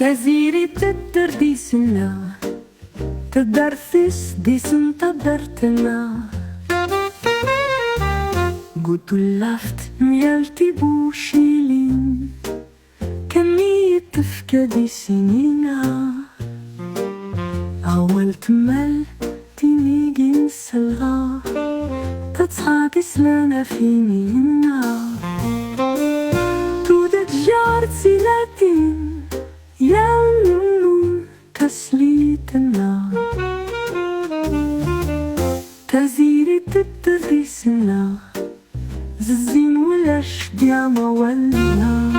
تازيري تددر ديسنا تددرتيس ديسن تددرتنا ⵜուլլաֆտ միալ تيبوشيلين كمية تفكا ديسينينا أوال تممال تنيجين СЛЛغ تadصa إسلان فينينا تودد جارت سلاتين يالنون تسليتنا تازيري تدريسنا زين ولاش ديما ولنا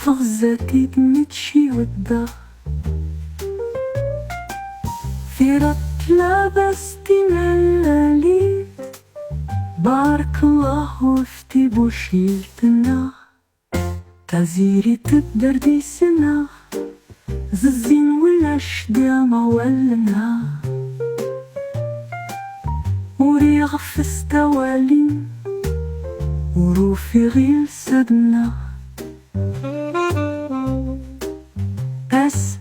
تفغزتي تمشي ودا ثيرت لابستي ملالي بارك الله في تيبوشيلتنا تازيري تددر ديسنا زين ولاش ديما ولنا وريغ في ستوالين وروفي غير سدنا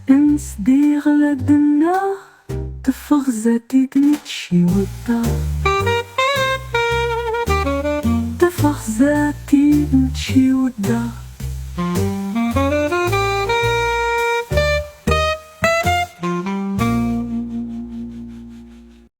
انس دي غلدنا تفغزتي تمشي ودا تفغزتي تمشي ودا